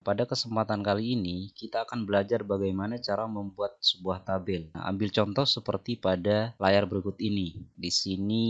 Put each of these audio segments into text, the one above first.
Pada kesempatan kali ini, kita akan belajar bagaimana cara membuat sebuah tabel. Nah, ambil contoh seperti pada layar berikut ini. Di sini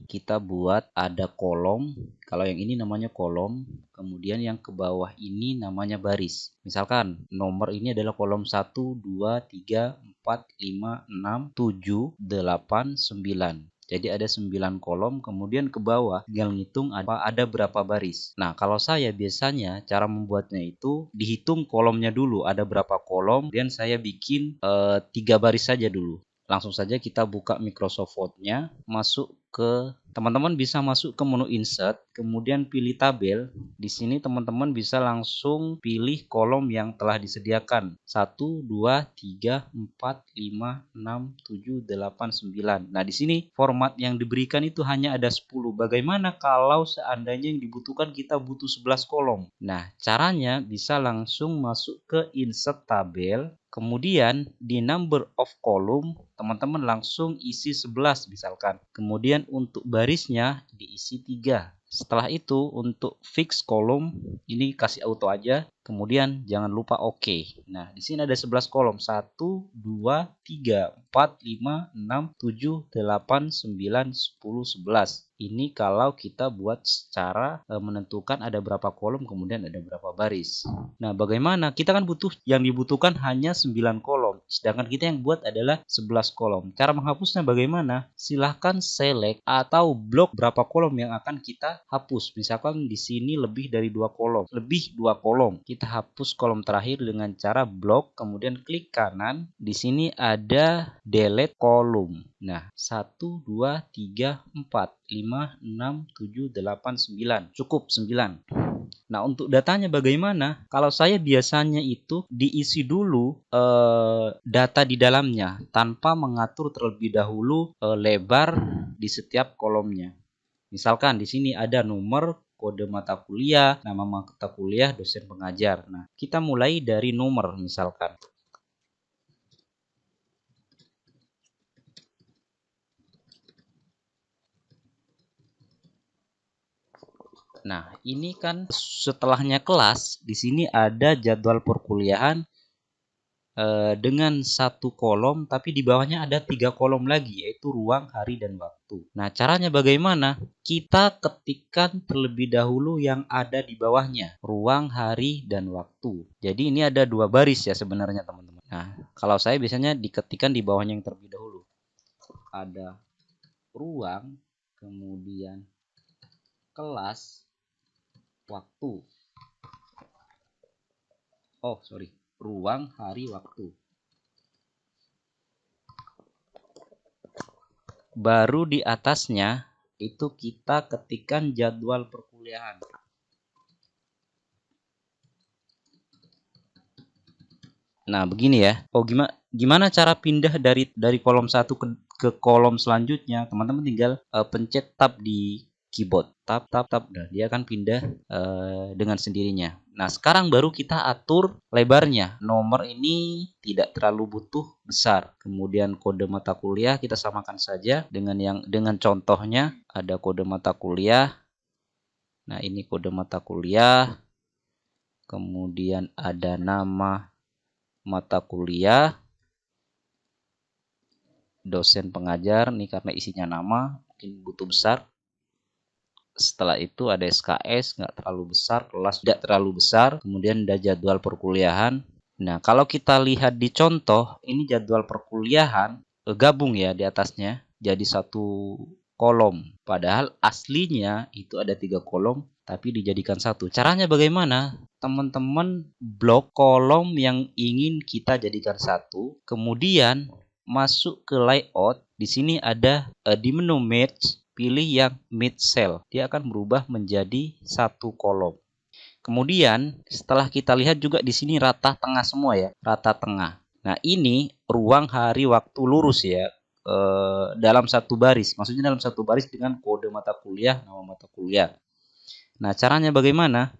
kita buat ada kolom. Kalau yang ini namanya kolom, kemudian yang ke bawah ini namanya baris. Misalkan nomor ini adalah kolom 1, 2, 3, 4, 5, 6, 7, 8, 9. Jadi ada 9 kolom, kemudian ke bawah tinggal ngitung ada berapa baris. Nah, kalau saya biasanya cara membuatnya itu dihitung kolomnya dulu, ada berapa kolom, kemudian saya bikin 3 baris saja dulu. Langsung saja kita buka Microsoft Word-nya, masuk ke teman-teman bisa masuk ke menu insert, kemudian pilih tabel. Di sini teman-teman bisa langsung pilih kolom yang telah disediakan. 1, 2, 3, 4, 5, 6, 7, 8, 9. Nah, di sini format yang diberikan itu hanya ada 10. Bagaimana kalau seandainya yang dibutuhkan kita butuh 11 kolom? Nah, caranya bisa langsung masuk ke insert tabel. Kemudian di number of column teman-teman langsung isi 11 misalkan. Kemudian untuk barisnya diisi 3. Setelah itu untuk fix kolom ini kasih auto aja. Kemudian jangan lupa OK. Nah, di sini ada 11 kolom. 1, 2, 3, 4, 5, 6, 7, 8, 9, 10, 11. Ini kalau kita buat secara menentukan ada berapa kolom kemudian ada berapa baris. Nah, bagaimana? Kita kan yang dibutuhkan hanya 9 kolom. Sedangkan kita yang buat adalah 11 kolom. Cara menghapusnya bagaimana? Silahkan select atau blok berapa kolom yang akan kita hapus. Misalkan di sini lebih dari 2 kolom. Lebih 2 kolom. Kita hapus kolom terakhir dengan cara blok, kemudian klik kanan. Di sini ada delete kolom. Nah, 1, 2, 3, 4, 5, 6, 7, 8, 9. Cukup 9. Nah, untuk datanya bagaimana? Kalau saya biasanya itu diisi dulu data di dalamnya tanpa mengatur terlebih dahulu lebar di setiap kolomnya. Misalkan di sini ada nomor, kode mata kuliah, nama mata kuliah, dosen pengajar. Nah, kita mulai dari nomor misalkan. Nah, ini kan setelahnya kelas, di sini ada jadwal perkuliahan dengan 1 kolom, tapi di bawahnya ada 3 kolom lagi, yaitu ruang, hari, dan waktu. Nah, caranya bagaimana? Kita ketikkan terlebih dahulu yang ada di bawahnya, ruang, hari, dan waktu. Jadi ini ada 2 baris ya sebenarnya teman-teman. Nah, kalau saya biasanya diketikkan di bawahnya yang terlebih dahulu. Ada ruang, kemudian kelas, waktu. Ruang, hari, waktu. Baru di atasnya itu kita ketikkan jadwal perkuliahan. Nah, begini ya. Oh, gimana cara pindah dari kolom 1 ke kolom selanjutnya? Teman-teman tinggal pencet tab di keyboard. Tab. Nah, dia akan pindah dengan sendirinya. Nah, sekarang baru kita atur lebarnya. Nomor ini tidak terlalu butuh besar. Kemudian kode mata kuliah kita samakan saja dengan contohnya ada kode mata kuliah. Nah, ini kode mata kuliah. Kemudian ada nama mata kuliah, dosen pengajar, nih karena isinya nama mungkin butuh besar. Setelah itu ada SKS, nggak terlalu besar, kelas tidak terlalu besar, kemudian ada jadwal perkuliahan. Nah, kalau kita lihat di contoh, ini jadwal perkuliahan gabung ya di atasnya jadi 1 kolom. Padahal aslinya itu ada 3 kolom tapi dijadikan 1. Caranya bagaimana? Teman-teman blok kolom yang ingin kita jadikan 1, kemudian masuk ke layout. Di sini ada di menu merge, pilih yang mid cell. Dia akan berubah menjadi 1 kolom. Kemudian setelah kita lihat juga di sini rata tengah semua ya, rata tengah. Nah, ini ruang, hari, waktu lurus ya. Dalam 1 baris, maksudnya dalam 1 baris dengan kode mata kuliah, nama mata kuliah. Nah, caranya bagaimana?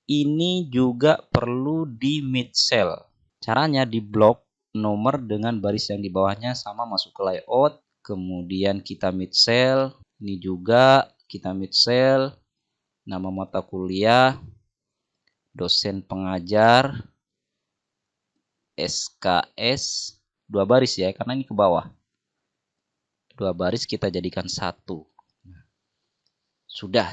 Ini juga perlu di mid cell. Caranya di blok nomor dengan baris yang di bawahnya sama, masuk ke layout, kemudian kita mid cell, ini juga kita mid cell, nama mata kuliah, dosen pengajar, SKS, 2 baris ya, karena ini ke bawah. 2 baris kita jadikan 1. Sudah.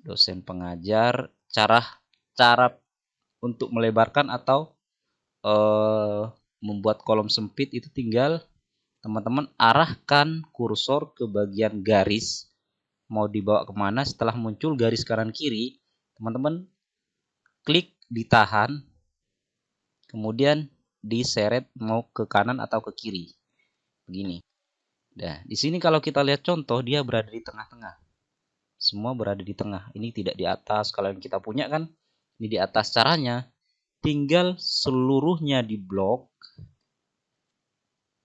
Dosen pengajar, cara untuk melebarkan atau membuat kolom sempit itu tinggal teman-teman arahkan kursor ke bagian garis, mau dibawa kemana. Setelah muncul garis kanan kiri, teman-teman klik ditahan, kemudian diseret mau ke kanan atau ke kiri, begini. Nah, di sini kalau kita lihat contoh, dia berada di tengah-tengah, semua berada di tengah. Ini tidak di atas. Kalau yang kita punya kan ini di atas. Caranya tinggal seluruhnya di blok,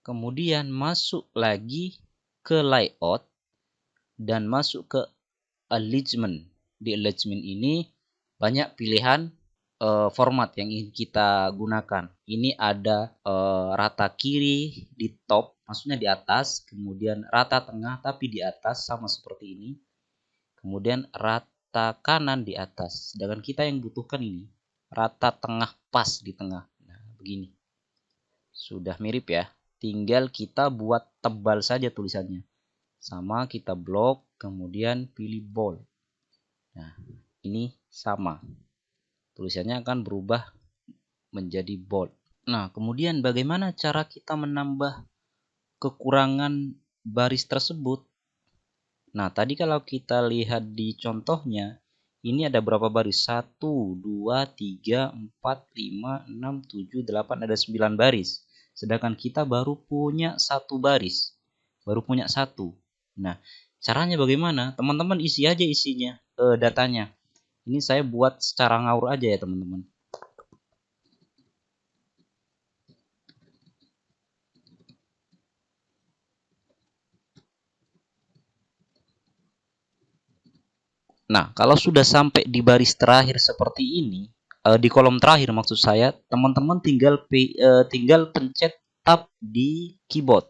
kemudian masuk lagi ke layout dan masuk ke alignment. Di alignment ini banyak pilihan format yang ingin kita gunakan. Ini ada rata kiri di top, maksudnya di atas, kemudian rata tengah tapi di atas sama seperti ini, kemudian rata kanan di atas. Sedangkan kita yang butuhkan ini rata tengah, pas di tengah. Nah, begini. Sudah mirip ya. Tinggal kita buat tebal saja tulisannya. Sama kita blok, kemudian pilih bold. Nah, ini sama. Tulisannya akan berubah menjadi bold. Nah, kemudian bagaimana cara kita menambah kekurangan baris tersebut? Nah, tadi kalau kita lihat di contohnya, ini ada berapa baris? 1, 2, 3, 4, 5, 6, 7, 8, ada 9 baris. Sedangkan kita baru punya 1 baris. Baru punya 1. Nah, caranya bagaimana? Teman-teman isi aja isinya, datanya. Ini saya buat secara ngawur aja ya teman-teman. Nah, kalau sudah sampai di baris terakhir seperti ini, di kolom terakhir maksud saya, teman-teman tinggal pencet tab di keyboard.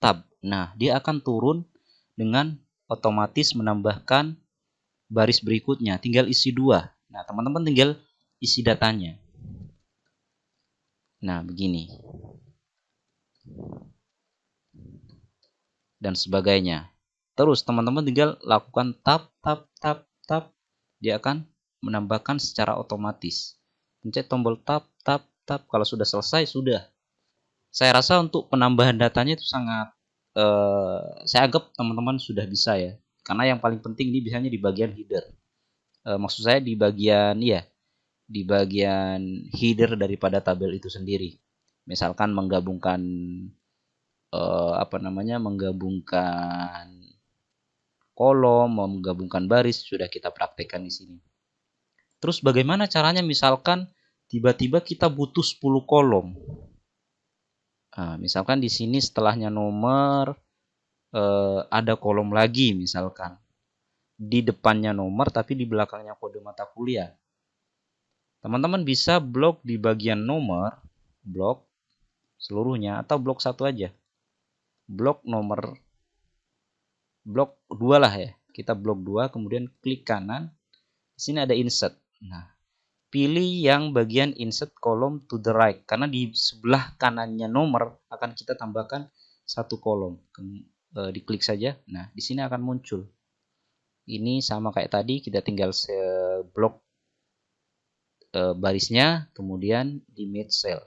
Tab. Nah, dia akan turun dengan otomatis menambahkan baris berikutnya. Tinggal isi 2. Nah, teman-teman tinggal isi datanya. Nah, begini. Dan sebagainya. Terus teman-teman tinggal lakukan tab, tab, tab, tab. Dia akan menambahkan secara otomatis. Pencet tombol tab, tab, tab. Kalau sudah selesai, sudah. Saya rasa untuk penambahan datanya itu sangat, saya anggap teman-teman sudah bisa ya. Karena yang paling penting ini biasanya di bagian header. Maksud saya di bagian di bagian header daripada tabel itu sendiri. Misalkan menggabungkan menggabungkan kolom, menggabungkan baris, sudah kita praktekkan di sini. Terus bagaimana caranya misalkan tiba-tiba kita butuh 10 kolom. Nah, misalkan di sini setelahnya nomor ada kolom lagi misalkan. Di depannya nomor tapi di belakangnya kode mata kuliah. Teman-teman bisa blok di bagian nomor, blok seluruhnya atau blok 1 aja. Blok nomor, blok 2 lah ya. Kita blok 2, kemudian klik kanan. Di sini ada insert. Nah, pilih yang bagian insert column to the right. Karena di sebelah kanannya nomor akan kita tambahkan 1 kolom. Diklik saja. Nah, di sini akan muncul. Ini sama kayak tadi, kita tinggal blok barisnya, kemudian di mid cell.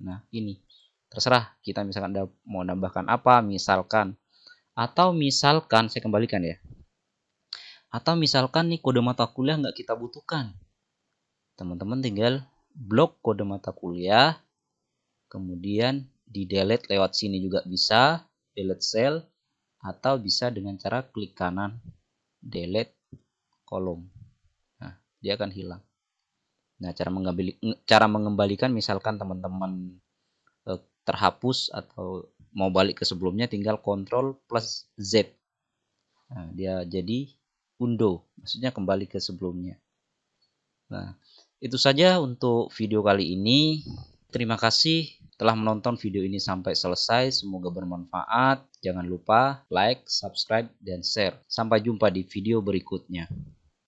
Nah, ini. Terserah kita misalkan mau nambahkan apa, misalkan. Atau misalkan, saya kembalikan ya. Atau misalkan nih kode mata kuliah nggak kita butuhkan. Teman-teman tinggal blok kode mata kuliah, kemudian di delete lewat sini juga bisa, delete cell, atau bisa dengan cara klik kanan, delete kolom. Nah, dia akan hilang. Nah, cara mengembalikan misalkan teman-teman terhapus atau mau balik ke sebelumnya, tinggal Ctrl plus Z. Nah, dia jadi undo, maksudnya kembali ke sebelumnya. Nah, itu saja untuk video kali ini. Terima kasih telah menonton video ini sampai selesai. Semoga bermanfaat. Jangan lupa like, subscribe, dan share. Sampai jumpa di video berikutnya.